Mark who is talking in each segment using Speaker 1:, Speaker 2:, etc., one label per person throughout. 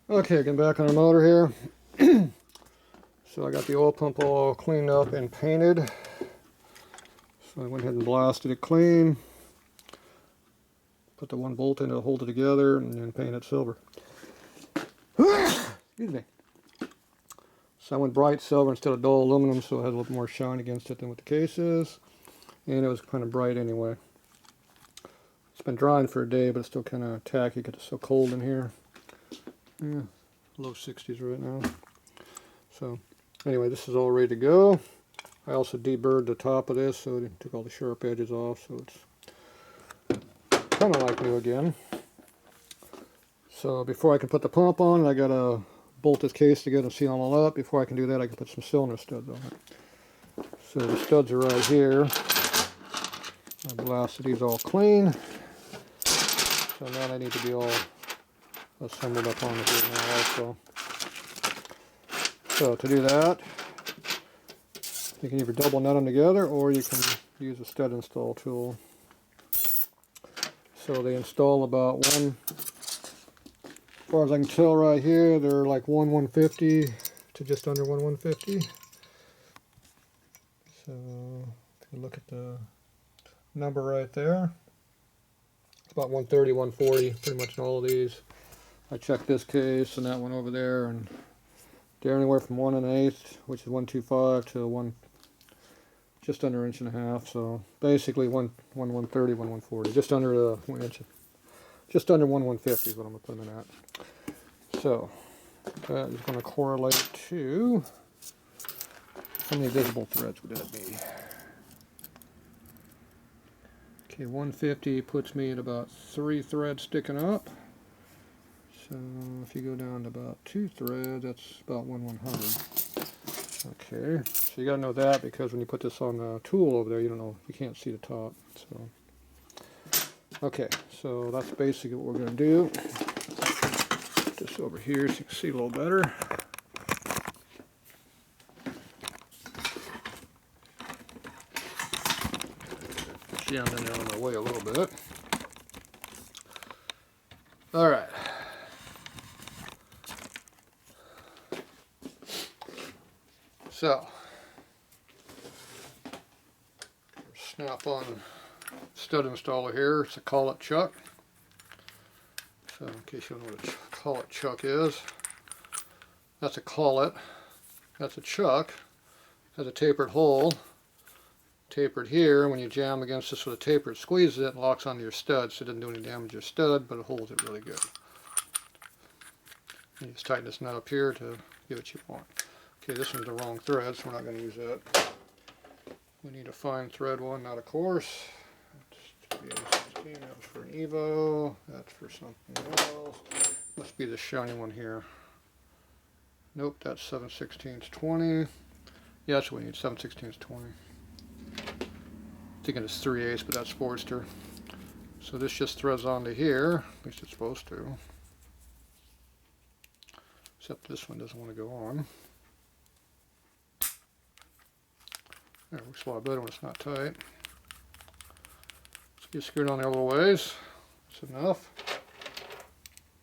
Speaker 1: Okay, getting back on our motor here. So I got the oil pump all cleaned up and painted. So I went ahead and blasted it clean. Put the one bolt in to hold it together and then paint it silver. Excuse me. So I went bright silver instead of dull aluminum, so it has a little more shine against it than what the case is. And it was kind of bright anyway. It's been drying for a day, but it's still kind of tacky because it's so cold in here. Yeah, low 60s right now. So anyway, this is all ready to go. I also deburred the top of this, so it took all the sharp edges off, so it's kind of like new again. So before I can put the pump on, I gotta bolt this case together and seal them all up. Before I can do that, I can put some cylinder studs on it. So the studs are right here. I blasted these all clean. So now they need to be all assembled up on it here now also. So to do that, you can either double nut them together or you can use a stud install tool. So they install about one, as far as I can tell right here, they're like 1/150 to just under 1/150. So if you look at the number right there, it's about 130, 140 pretty much in all of these. I checked this case and that one over there, and they're anywhere from 1 1/8, which is 125, to just under an inch and a half. So basically 1/130, 1/140, just under 1 inch, just under 1/150 is what I'm gonna put them in at. So that is going to correlate to, how many visible threads would that be? Okay, 150 puts me at about 3 threads sticking up. So if you go down to about 2 threads, that's about 1/100. Okay, so you got to know that, because when you put this on the tool over there, you don't know, you can't see the top. So okay, so that's basically what we're going to do. Put this over here so you can see a little better. Jammed in there on my way a little bit. All right. So, snap-on stud installer here. It's a collet chuck. So, in case you don't know what a collet chuck is, that's a collet. That's a chuck. It has a tapered hole. Tapered here. When you jam against this with a taper, it squeezes it and locks onto your stud, so it doesn't do any damage to your stud, but it holds it really good. You just tighten this nut up here to get what you want. Okay, this one's the wrong thread, so we're not going to use that. We need a fine thread one, not a coarse. That's 16, that was for an Evo. That's for something else. Must be the shiny one here. Nope, that's 7/16 20. Yeah, that's what we need, 7/16 20. Thinking it's 3/8, but that's Sportster. So this just threads onto here, at least it's supposed to. Except this one doesn't want to go on. There, it works a lot better when it's not tight. Let's get screwed on there a little ways. That's enough.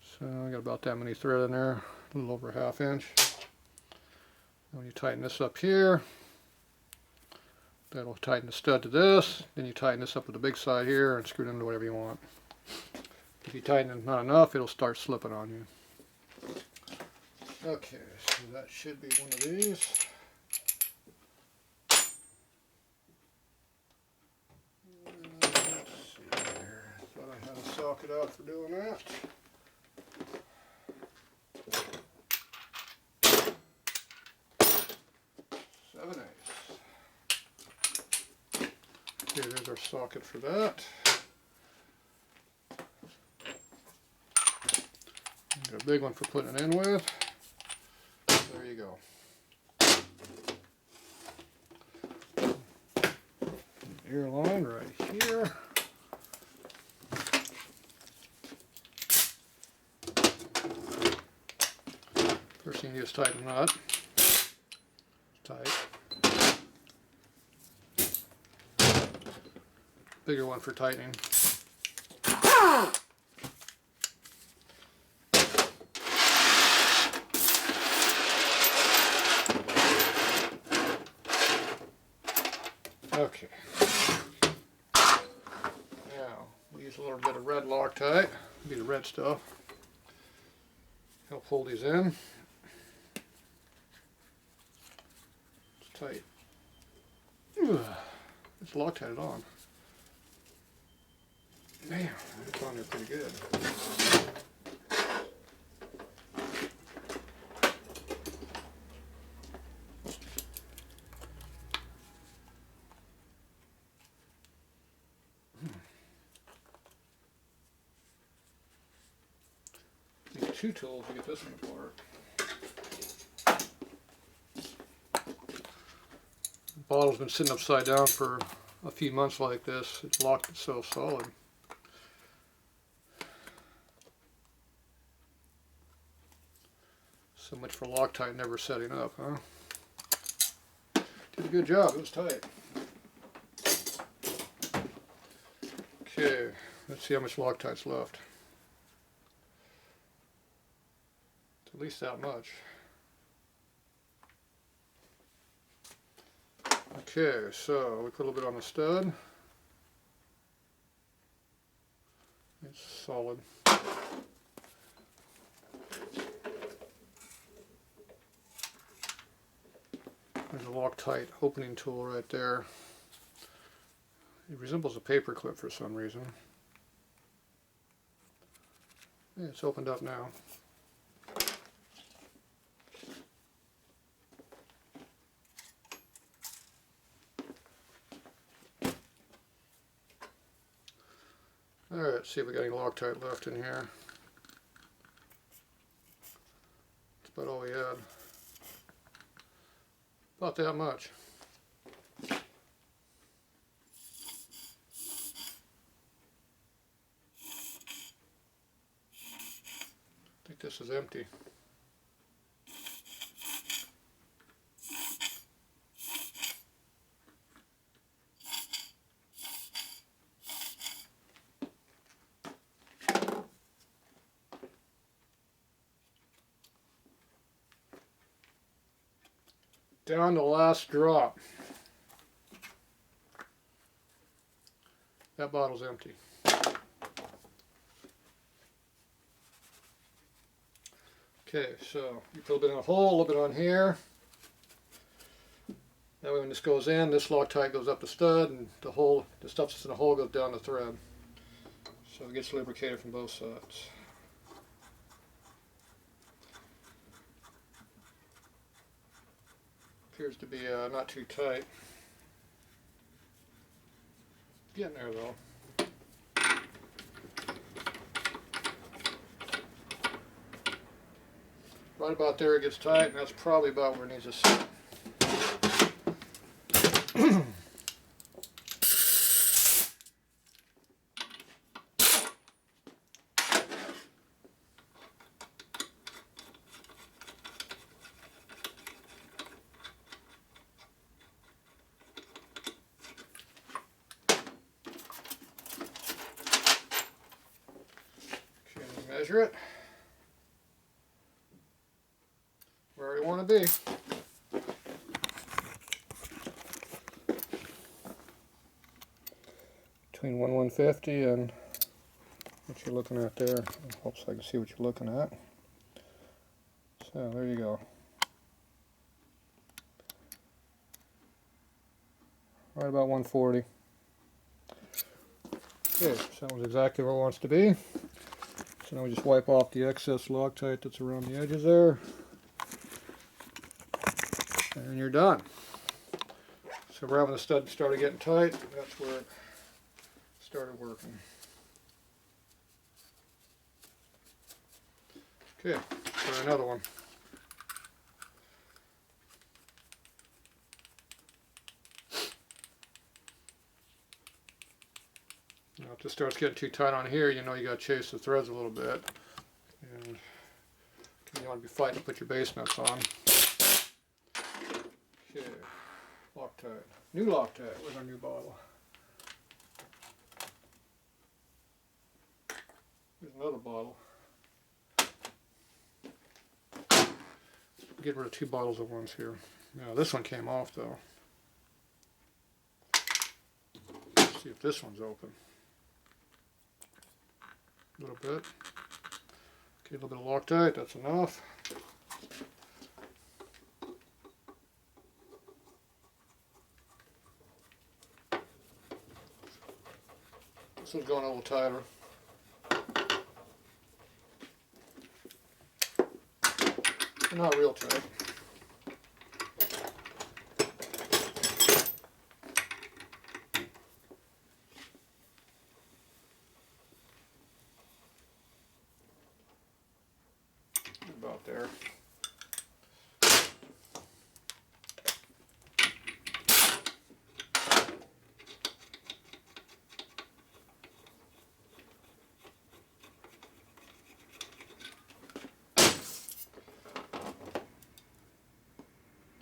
Speaker 1: So I got about that many thread in there, a little over 1/2 inch. And when you tighten this up here, that'll tighten the stud to this. Then you tighten this up with the big side here and screw it into whatever you want. If you tighten it not enough, it'll start slipping on you. Okay, so that should be one of these. Let's see here. Thought I had a socket out for doing that. Okay, there's our socket for that. Got a big one for putting it in with. There you go. Air line right here. First thing you do is tighten the nut. Tight. Bigger one for tightening. Okay. Now, we'll use a little bit of red Loctite. Be the red stuff. Help hold these in. It's tight. It's Loctited on. Man, it's on there pretty good. Need 2 tools to get this one apart. The bottle's been sitting upside down for a few months like this. It's locked itself solid. So much for Loctite never setting up, huh? Did a good job. It was tight. Okay, let's see how much Loctite's left. It's at least that much. Okay, so we put a little bit on the stud. It's solid. There's a Loctite opening tool right there. It resembles a paper clip for some reason. Yeah, it's opened up now. Alright, let's see if we got any Loctite left in here. That's about all we had. About that much. I think this is empty. Down to the last drop. That bottle's empty. Okay, so you put a bit in a hole, a little bit on here. That way when this goes in, this Loctite goes up the stud, and the stuff that's in the hole goes down the thread. So it gets lubricated from both sides. Appears to be not too tight. Getting there though. Right about there it gets tight, and that's probably about where it needs to sit. Measure it where we want to be. Between 150 and what you're looking at there. I hope so I can see what you're looking at. So there you go. Right about 140. Okay, so that was exactly where it wants to be. So now we just wipe off the excess Loctite that's around the edges there. And you're done. So right when the stud started getting tight, that's where it started working. Okay, try another one. Now if this starts getting too tight on here, you know you got to chase the threads a little bit. And you want to be fighting to put your base nuts on. Okay, Loctite. New Loctite. Where's our new bottle? Here's another bottle. Get rid of 2 bottles at once here. Now this one came off though. this one's open. A little bit. Okay, a little bit of Loctite, that's enough. This one's going a little tighter. Not real tight. About there.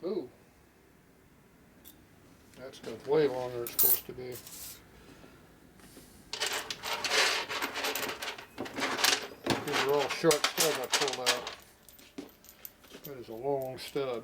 Speaker 1: Ooh. That's got way longer than it's supposed to be. These are all short studs I pulled out. That is a long stud.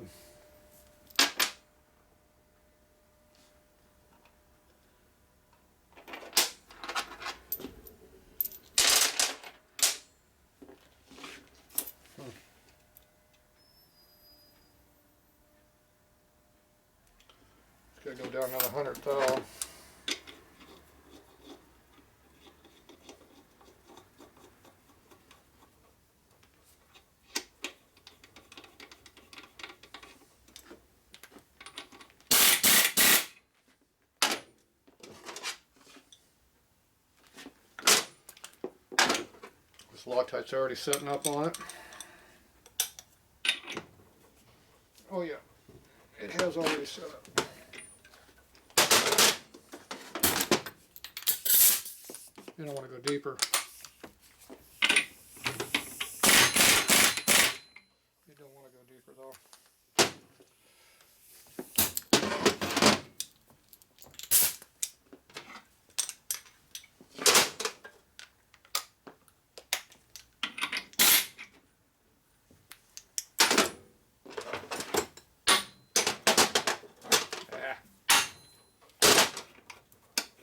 Speaker 1: It's got to go down another 100th thou. This Loctite's already setting up on it. Oh yeah, it has already set up. You don't want to go deeper. You don't want to go deeper though.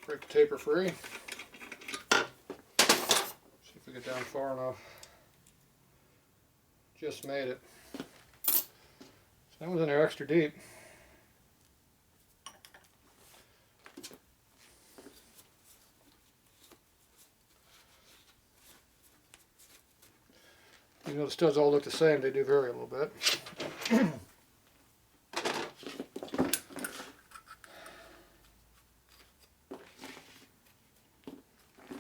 Speaker 1: Break the taper free. See if we get down far enough. Just made it. So that was in there extra deep. You know the studs all look the same, they do vary a little bit.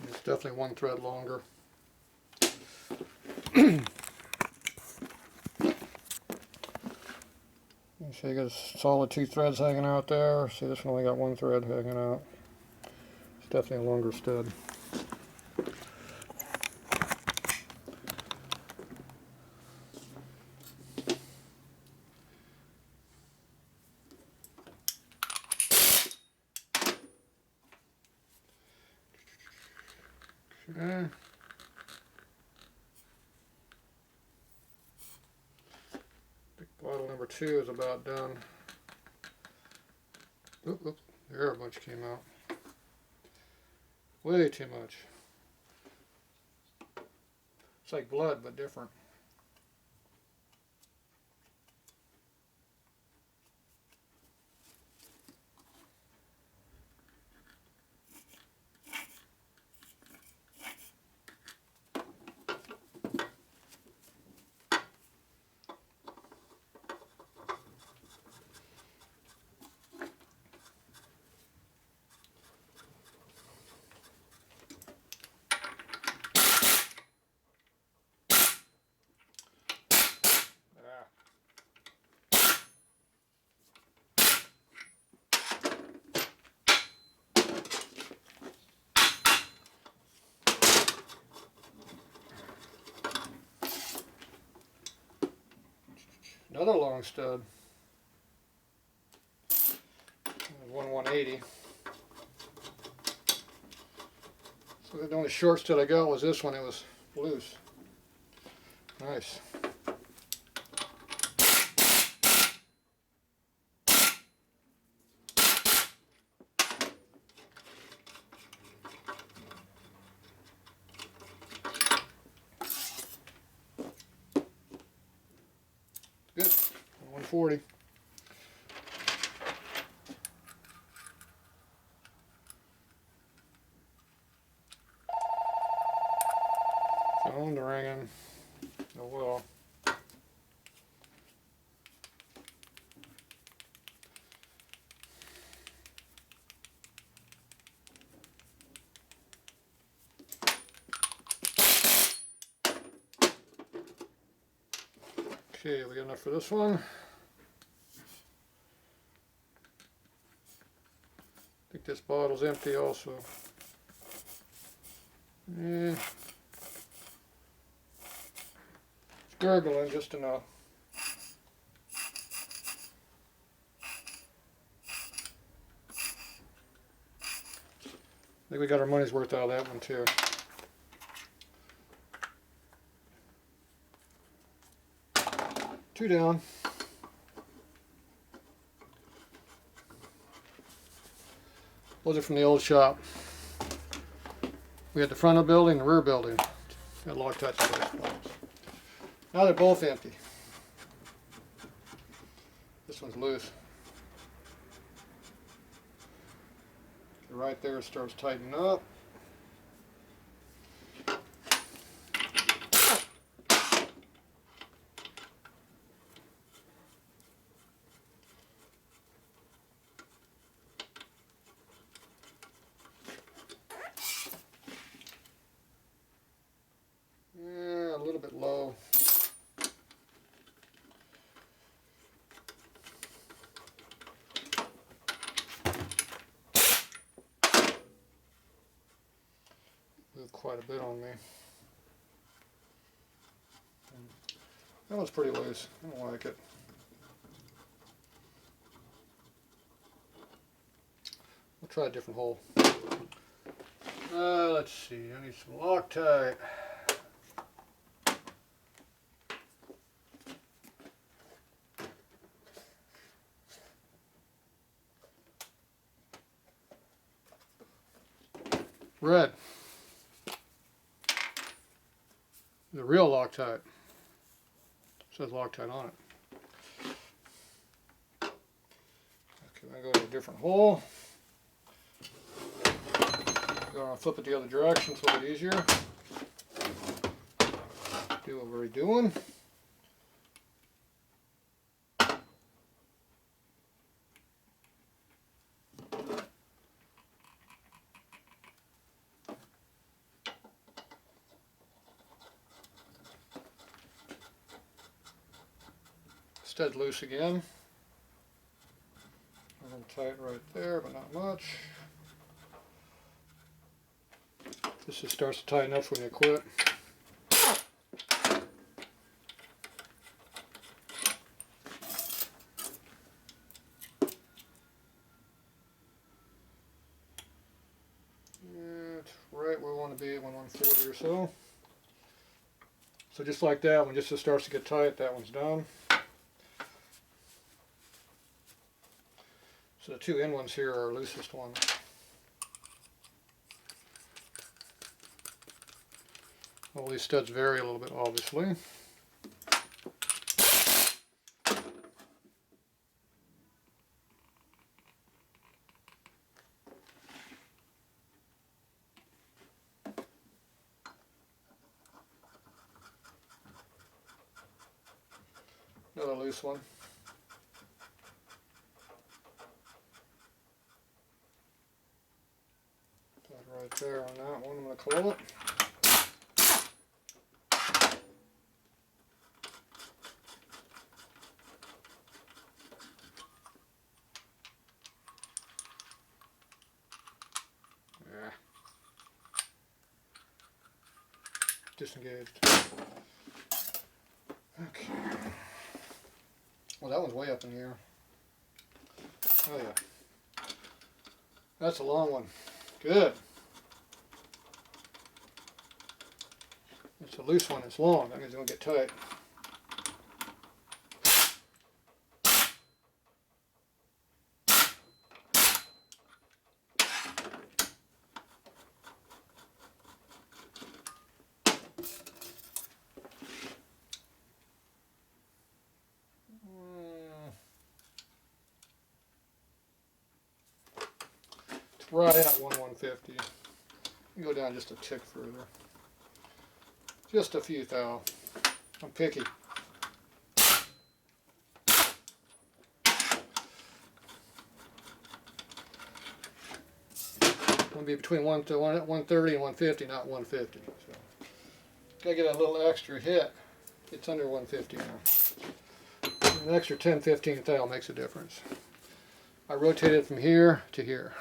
Speaker 1: It's definitely one thread longer. So you got a solid 2 threads hanging out there. See, this one only got 1 thread hanging out. It's definitely a longer stud. Okay. Bottle number 2 is about done. Oop, oop, there a bunch came out. Way too much. It's like blood, but different. Another long stud. 1/180. So the only short stud I got was this one. It was loose. Nice. Good. 140. Phone ringing. Oh well. Okay, we got enough for this one. I think this bottle's empty also. It's gurgling just enough. I think we got our money's worth out of that one too. Two down. Those are from the old shop. We had the front of the building and the rear building. Got Loctite in both spots. Now they're both empty. This one's loose. Right there starts tightening up. Yeah, a little bit low. Moved quite a bit on me. That one's pretty loose. I don't like it. We'll try a different hole. Let's see. I need some Loctite. Red. The real Loctite. It says Loctite on it. Okay, I'm going to go to a different hole. Going to flip it the other direction so it's easier. Do what we're doing. Stud loose again. A little tight right there, but not much. This just starts to tighten up when you quit. Yeah, it's right where we want to be at 140 or so. So just like that, when it just starts to get tight, that one's done. So the two end ones here are our loosest ones. All these studs vary a little bit, obviously. Another loose one. Put it right there on that one. I'm going to close it. Yeah. Disengaged. Okay. Well, that one's way up in the air. Oh yeah. That's a long one. Good. It's a loose one. It's long. That means it's going to get tight. right at 1/150. Go down just a tick further. Just a few thou. I'm picky. It'll be between 130 and 150, not 150. So gotta get a little extra hit. It's under 150 now. An extra 10-15 thou makes a difference. I rotate it from here to here.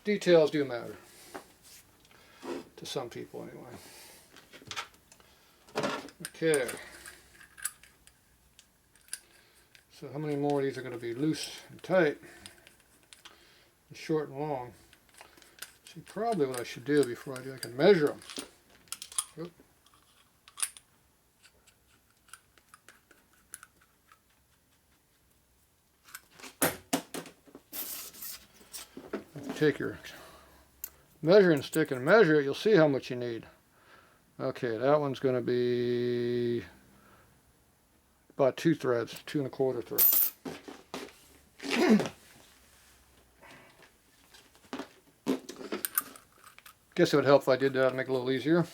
Speaker 1: Details do matter. To some people anyway. Okay. So how many more of these are going to be loose and tight, and short and long? See, probably what I should do before I do, I can measure them. Oop. Take your measuring stick and measure it, you'll see how much you need. Okay, that one's going to be about 2 threads, 2 1/4 threads. Guess it would help if I did that to make it a little easier.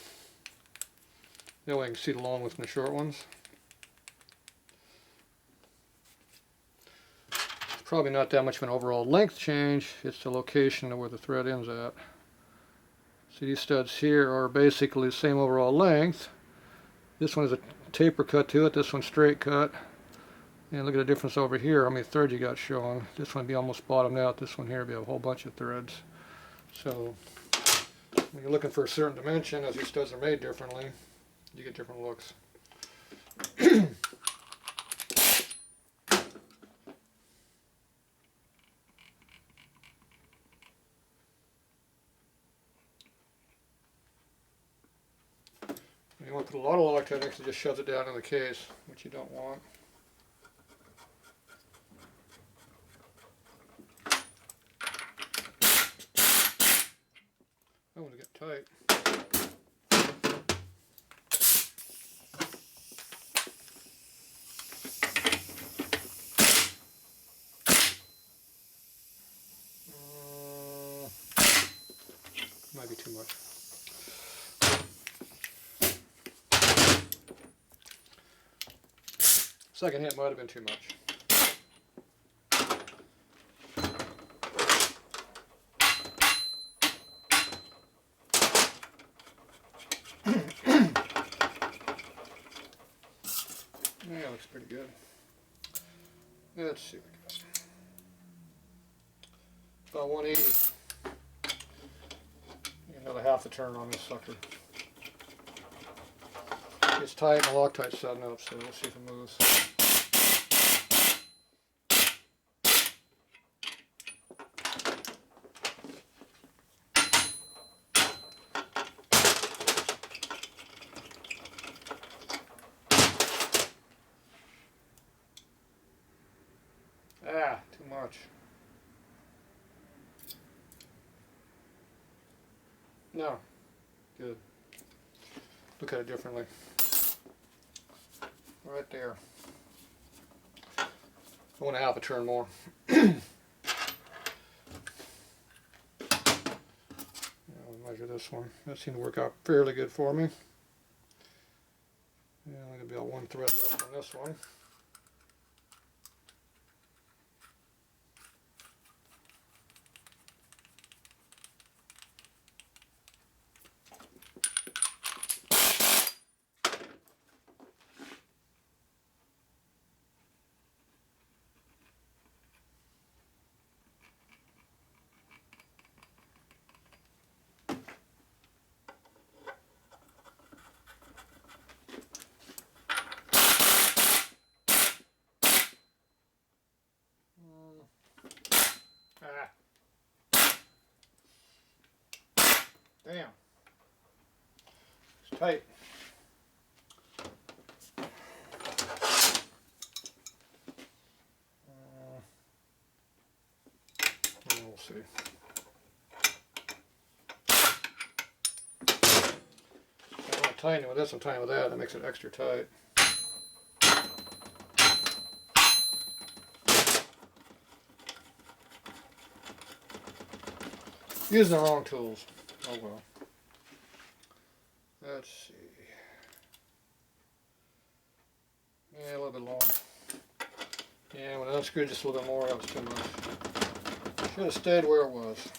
Speaker 1: That way I can see the long ones and the short ones. Probably not that much of an overall length change, it's the location of where the thread ends at. See, these studs here are basically the same overall length. This one is a taper cut to it, this one's straight cut. And look at the difference over here, how many threads you got showing. This one would be almost bottomed out, this one here would be a whole bunch of threads. So when you're looking for a certain dimension, as these studs are made differently, you get different looks. You want to put a lot of Loctite next, it just shoves it down in the case, which you don't want. I want to get tight. Might be too much. Second hit might have been too much. Yeah, looks pretty good. Let's see what we got. About 180. Another half a turn on this sucker. It's tight and the Loctite's setting up, so we'll see if it moves. Ah, too much. No. Good. Look at it differently. Right there. I want a half a turn more. I'll measure this one. That seemed to work out fairly good for me. Yeah, I'm going to be about 1 thread left on this one. Damn. It's tight. We'll see. I want to tighten it with this and tighten it with that. That makes it extra tight. Using the wrong tools. Oh well. Let's see. Yeah, a little bit long. Yeah, when I unscrewed just a little bit more, that was too much. Should have stayed where it was.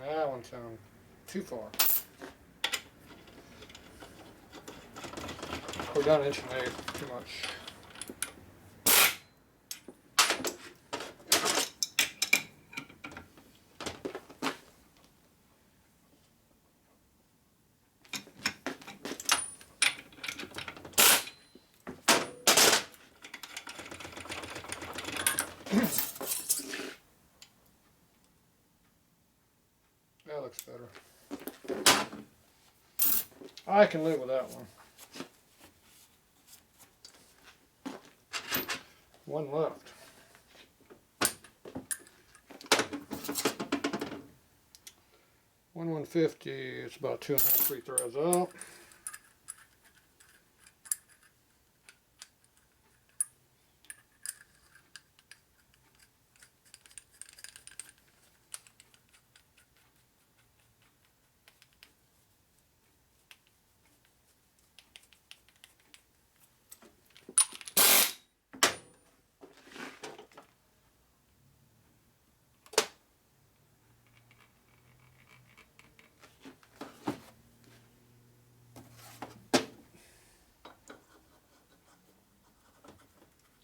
Speaker 1: That one sounded too far. We're down 1.8 inches, too much. That looks better. I can live with that one. One left. One 150, it's about 2.5, 3 threads out.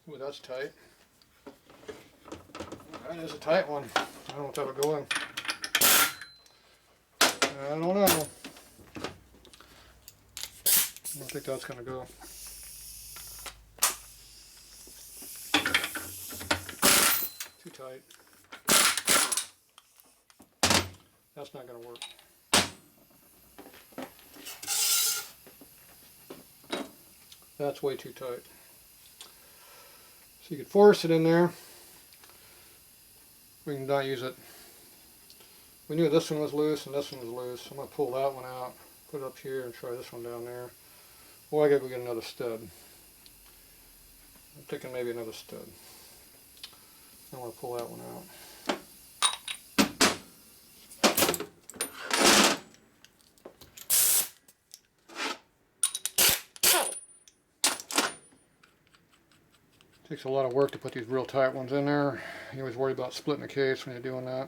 Speaker 1: Ooh, that's tight. That is a tight one. I don't know if that'll go in. I don't know. I don't think that's going to go. Too tight. That's not going to work. That's way too tight. So you could force it in there. We can not use it. We knew this one was loose and this one was loose. I'm going to pull that one out, put it up here, and try this one down there. Or I gotta go get another stud. I'm thinking maybe another stud. I want to pull that one out. Takes a lot of work to put these real tight ones in there. You always worry about splitting the case when you're doing that.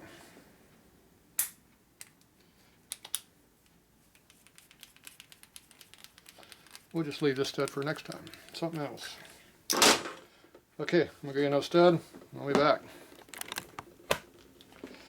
Speaker 1: We'll just leave this stud for next time. Something else. Okay, I'm going to get another stud. I'll be back.